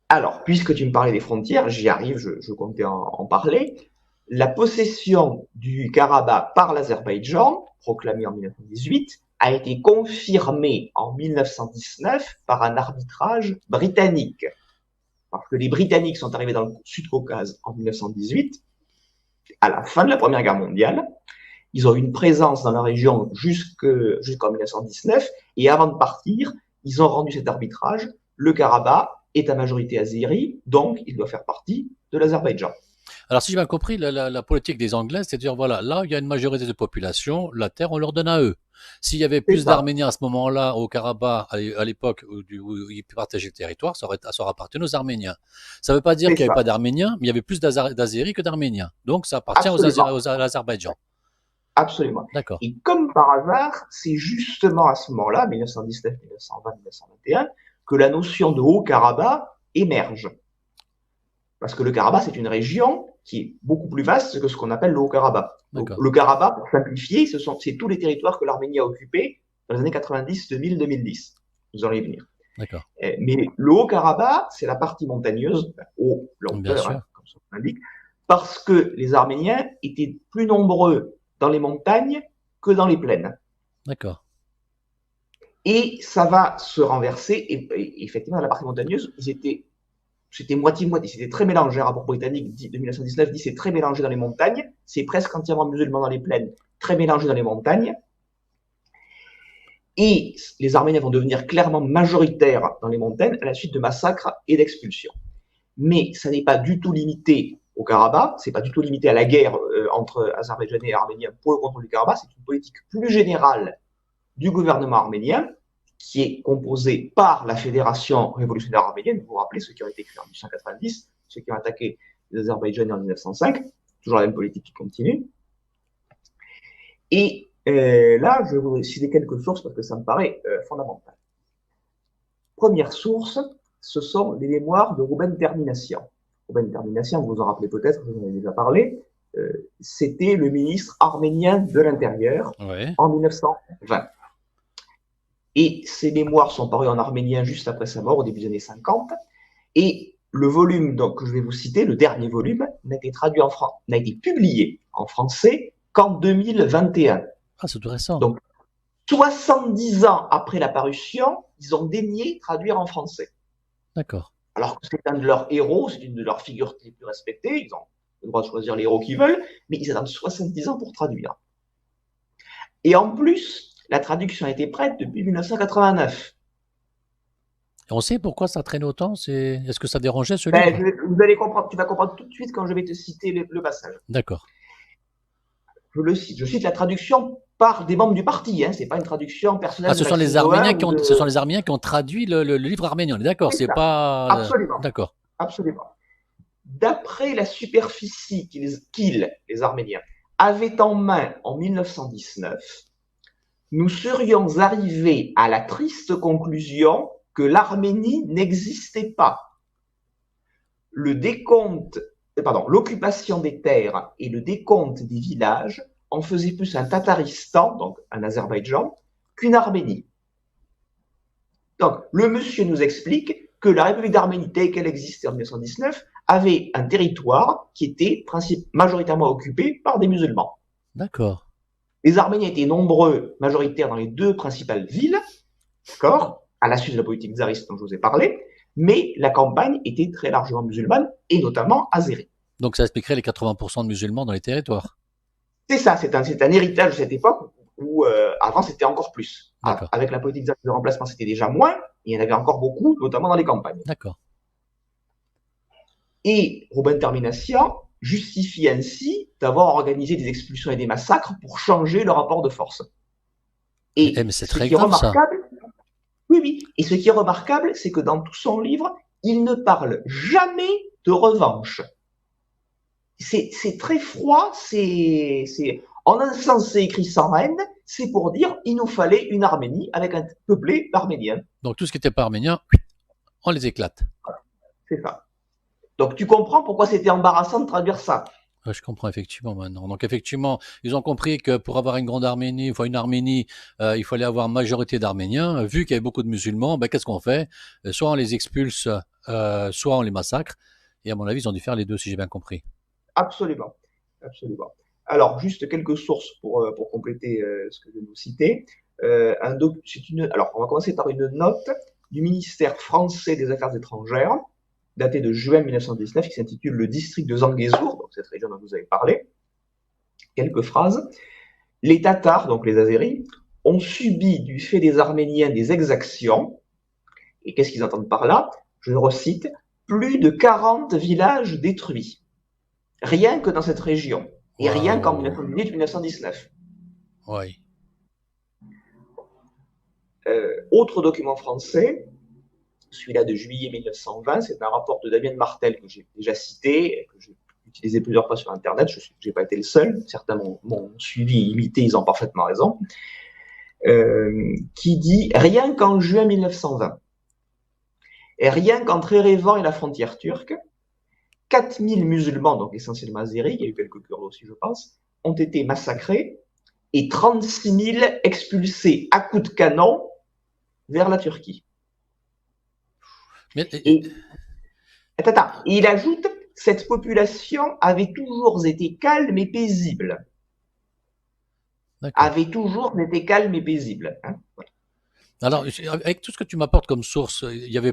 Alors, puisque tu me parlais des frontières, j'y arrive, je comptais en parler. La possession du Karabakh par l'Azerbaïdjan, proclamée en 1918, a été confirmée en 1919 par un arbitrage britannique. Parce que les Britanniques sont arrivés dans le Sud-Caucase en 1918, à la fin de la Première Guerre mondiale. Ils ont eu une présence dans la région jusqu'en 1919, et avant de partir, ils ont rendu cet arbitrage. Le Karabakh est à majorité azérie, donc il doit faire partie de l'Azerbaïdjan. Alors, si j'ai bien compris, la politique des Anglais, c'est de dire, voilà, là, il y a une majorité de population, la terre, on leur donne à eux. S'il y avait C'est plus ça. d'Arméniens à ce moment-là, au Karabakh, à l'époque où ils partageaient le territoire, ça aurait appartenu aux Arméniens. Ça ne veut pas dire C'est qu'il n'y avait pas ça. d'Arméniens, mais il y avait plus d'Azéris que d'Arméniens. Donc, ça appartient Absolument. à l'Azerbaïdjan. Absolument. D'accord. Et comme par hasard, c'est justement à ce moment-là, 1919, 1920, 1921, que la notion de Haut-Karabakh émerge. Parce que le Karabakh, c'est une région qui est beaucoup plus vaste que ce qu'on appelle le Haut-Karabakh. Donc, D'accord. le Karabakh, pour simplifier, c'est tous les territoires que l'Arménie a occupés dans les années 90, 2000, 2010. Nous allons y venir. D'accord. Mais le Haut-Karabakh, c'est la partie montagneuse, haut, Bien longueur, hein, sûr. comme son nom l'indique, parce que les Arméniens étaient plus nombreux dans les montagnes que dans les plaines. D'accord. Et ça va se renverser, et effectivement, dans la partie montagneuse, c'était moitié-moitié, c'était très mélangé. Un rapport britannique de 1919 dit c'est très mélangé dans les montagnes, c'est presque entièrement musulman dans les plaines, très mélangé dans les montagnes. Et les Arméniens vont devenir clairement majoritaires dans les montagnes à la suite de massacres et d'expulsions. Mais ça n'est pas du tout limité au Karabakh, c'est pas du tout limité à la guerre entre Azerbaïdjanais et Arméniens pour le contrôle du Karabakh, c'est une politique plus générale du gouvernement arménien qui est composée par la Fédération révolutionnaire arménienne. Vous vous rappelez ceux qui ont été créés en 1990, ceux qui ont attaqué les Azerbaïdjanais en 1905, toujours la même politique qui continue. Et là, je vais vous citer quelques sources parce que ça me paraît fondamental. Première source, ce sont les mémoires de Rouben Terminassian. Rouben Terminassian, vous vous en rappelez peut-être, je vous en ai déjà parlé, c'était le ministre arménien de l'Intérieur Ouais. en 1920. Et ses mémoires sont parues en arménien juste après sa mort, au début des années 50. Et le volume donc, que je vais vous citer, le dernier volume, n'a été traduit en France, n'a été publié en français qu'en 2021. Ah, c'est tout récent. Donc, 70 ans après la parution, ils ont daigné traduire en français. D'accord. Alors que c'est un de leurs héros, c'est une de leurs figures les plus respectées, ils ont le droit de choisir les héros qu'ils veulent, mais ils attendent 70 ans pour traduire. Et en plus, la traduction a été prête depuis 1989. Et on sait pourquoi ça traîne autant? Est-ce que ça dérangeait ce Ben, livre? vous allez comprendre, tu vas comprendre tout de suite quand je vais te citer le passage. D'accord. Je cite la traduction par des membres du parti, hein, c'est pas une traduction Ah, personnelle de Maxime Mohin ou Ce sont de... les Arméniens qui ont traduit le livre arménien. On est d'accord. C'est C'est ça, pas. absolument, D'accord. absolument. D'après la superficie les Arméniens, avaient en main en 1919, nous serions arrivés à la triste conclusion que l'Arménie n'existait pas. Le décompte, l'occupation des terres et le décompte des villages en faisaient plus un Tataristan, donc un Azerbaïdjan, qu'une Arménie. Donc, le monsieur nous explique que la République d'Arménie, telle qu'elle existait en 1919, avait un territoire qui était majoritairement occupé par des musulmans. D'accord. Les Arméniens étaient nombreux, majoritaires dans les deux principales villes, d'accord, à la suite de la politique tsariste dont je vous ai parlé, mais la campagne était très largement musulmane, et notamment azérie. Donc ça expliquerait les 80% de musulmans dans les territoires. C'est ça, c'est un héritage de cette époque où avant c'était encore plus. D'accord. Avec la politique de remplacement, c'était déjà moins, et il y en avait encore beaucoup, notamment dans les campagnes. D'accord. Et Robin Terminassian justifie ainsi d'avoir organisé des expulsions et des massacres pour changer le rapport de force. Mais Et c'est ce très qui est grave ça. remarquable, oui, oui, et ce qui est remarquable, c'est que dans tout son livre, il ne parle jamais de revanche. C'est très froid, en un sens c'est écrit sans haine, c'est pour dire il nous fallait une Arménie avec un peuplé d'Arméniens. Donc tout ce qui n'était pas arménien, on les éclate. C'est ça. Donc tu comprends pourquoi c'était embarrassant de traduire ça. Ouais, je comprends effectivement maintenant. Donc effectivement, ils ont compris que pour avoir une grande Arménie, enfin une Arménie, il fallait avoir une majorité d'Arméniens. Vu qu'il y avait beaucoup de musulmans, ben, qu'est-ce qu'on fait? Soit on les expulse soit on les massacre. Et à mon avis, ils ont dû faire les deux, si j'ai bien compris. Absolument, absolument. Alors, juste quelques sources pour compléter ce que je viens de vous citer. Alors, on va commencer par une note du ministère français des Affaires étrangères, datée de juin 1919, qui s'intitule Le district de Zangezur, donc cette région dont vous avez parlé. Quelques phrases. Les Tatars, donc les Azéris, ont subi du fait des Arméniens des exactions. Et qu'est-ce qu'ils entendent par là? Je recite, plus de 40 villages détruits. Rien que dans cette région. Et rien qu'en 1918-1919. Oui. Autre document français, celui-là de juillet 1920, c'est un rapport de Damien Martel que j'ai déjà cité, que j'ai utilisé plusieurs fois sur Internet. Je n'ai pas été le seul. Certains m'ont suivi et imité, ils ont parfaitement raison. Qui dit, rien qu'en juin 1920, et rien qu'entre Erevan et la frontière turque, 4000 musulmans, donc essentiellement azéris, il y a eu quelques Kurdes aussi, je pense, ont été massacrés et 36 000 expulsés à coups de canon vers la Turquie. Attends, il ajoute, cette population avait toujours été calme et paisible. Avait toujours été calme et paisible. Hein, voilà. Alors, avec tout ce que tu m'apportes comme source, il y avait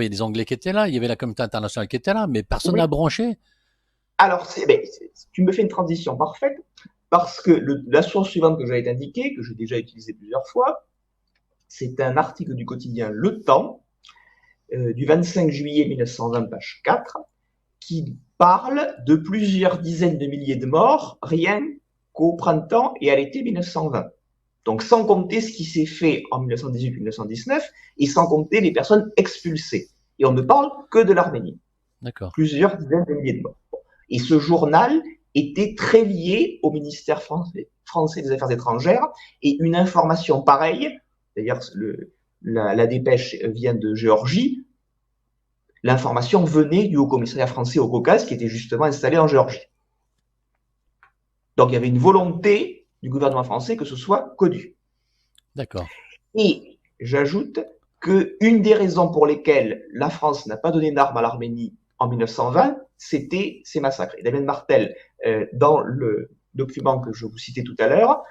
des Anglais qui étaient là, il y avait la communauté internationale qui était là, mais personne n'a branché. Alors, tu me fais une transition parfaite, parce que la source suivante que j'avais indiquée, que j'ai déjà utilisée plusieurs fois, c'est un article du quotidien Le Temps, du 25 juillet 1920, page 4, qui parle de plusieurs dizaines de milliers de morts, rien qu'au printemps et à l'été 1920. Donc, sans compter ce qui s'est fait en 1918-1919 et sans compter les personnes expulsées. Et on ne parle que de l'Arménie. D'accord. Plusieurs dizaines de milliers de morts. Et ce journal était très lié au ministère français des Affaires étrangères, et une information pareille, d'ailleurs la dépêche vient de Géorgie, l'information venait du Haut-Commissariat français au Caucase qui était justement installé en Géorgie. Donc il y avait une volonté du gouvernement français que ce soit connu. D'accord. Et j'ajoute qu'une des raisons pour lesquelles la France n'a pas donné d'armes à l'Arménie en 1920, c'était ces massacres. Et Damien Martel, dans le document que je vous citais tout à l'heure,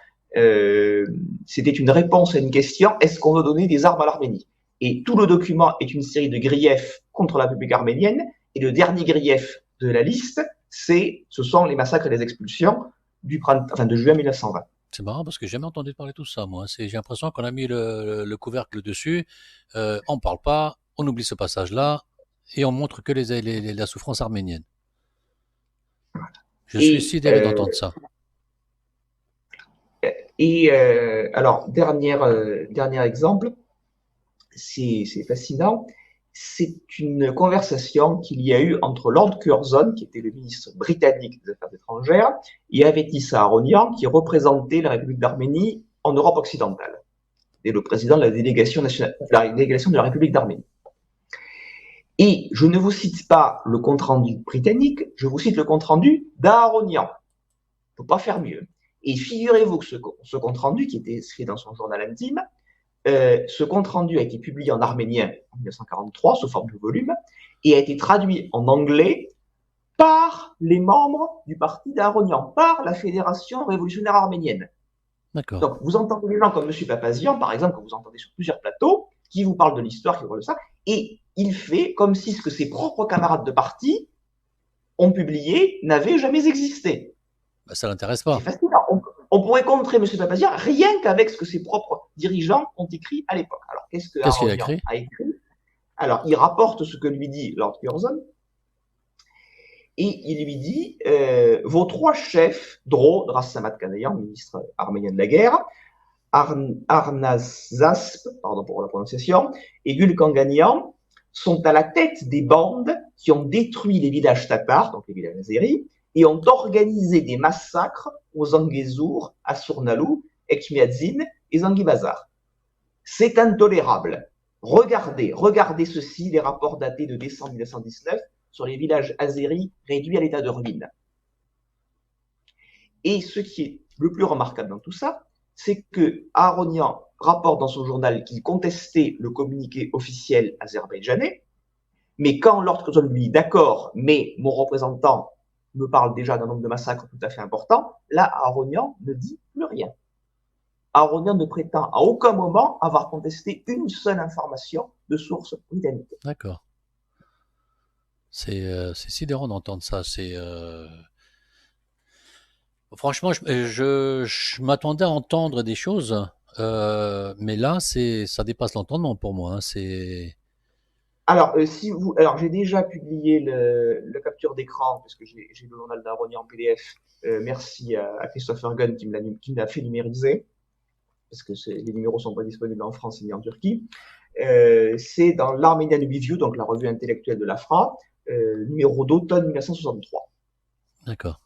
c'était une réponse à une question, est-ce qu'on doit donner des armes à l'Arménie? Et tout le document est une série de griefs contre la République arménienne, et le dernier grief de la liste, ce sont les massacres et les expulsions de juin 1920. C'est marrant parce que j'ai jamais entendu parler de tout ça, moi. J'ai l'impression qu'on a mis le couvercle dessus, on parle pas, on oublie ce passage-là, et on montre que la souffrance arménienne. Je suis sidéré d'entendre ça. Et alors, dernier exemple, c'est fascinant. C'est une conversation qu'il y a eu entre Lord Curzon, qui était le ministre britannique des Affaires étrangères, et Avetis Aharonian, qui représentait la République d'Arménie en Europe occidentale, et le président de la délégation de la République d'Arménie. Et je ne vous cite pas le compte-rendu britannique, je vous cite le compte-rendu d'Aharonian. Il ne faut pas faire mieux. Et figurez-vous que ce compte-rendu, qui était écrit dans son journal intime, ce compte-rendu a été publié en arménien en 1943, sous forme de volume, et a été traduit en anglais par les membres du parti d'Aharonian, par la Fédération révolutionnaire arménienne. D'accord. Donc, vous entendez des gens comme M. Papazian, par exemple, que vous entendez sur plusieurs plateaux, qui vous parlent de l'histoire, qui vous parlent de ça, et il fait comme si ce que ses propres camarades de parti ont publié n'avait jamais existé. Ben, ça l'intéresse pas. C'est fascinant. On pourrait contrer M. Papazian rien qu'avec ce que ses propres dirigeants ont écrit à l'époque. Alors, qu'est-ce qu'il a écrit? Alors, il rapporte ce que lui dit Lord Curzon, et il lui dit vos trois chefs, Dro, Rassamat Kanayan, ministre arménien de la guerre, Arnazasp, pardon pour la prononciation, et Gulkanganian, sont à la tête des bandes qui ont détruit les villages tatars, donc les villages azéris, et ont organisé des massacres aux Zangezur, à Surnalou, Ekmiadzin et Zangibazar. C'est intolérable. Regardez ceci, les rapports datés de décembre 1919 sur les villages azéris réduits à l'état de ruine. Et ce qui est le plus remarquable dans tout ça, c'est que Aharonian rapporte dans son journal qu'il contestait le communiqué officiel azerbaïdjanais, Mais quand Lord Curzon lui dit d'accord, mais mon représentant me parle déjà d'un nombre de massacres tout à fait important, là, Aronian ne dit plus rien. Aronian ne prétend à aucun moment avoir contesté une seule information de source britannique. D'accord. C'est sidérant d'entendre ça. Franchement, je m'attendais à entendre des choses, mais là, ça dépasse l'entendement pour moi, hein. Alors, alors j'ai déjà publié le capture d'écran parce que j'ai le journal d'Aronian en PDF. Merci à Christopher Gunn qui me l'a fait numériser parce que les numéros sont pas disponibles en France ni en Turquie. C'est dans l'Armenian Review, donc la revue intellectuelle de l'AFRA, numéro d'automne 1963. D'accord.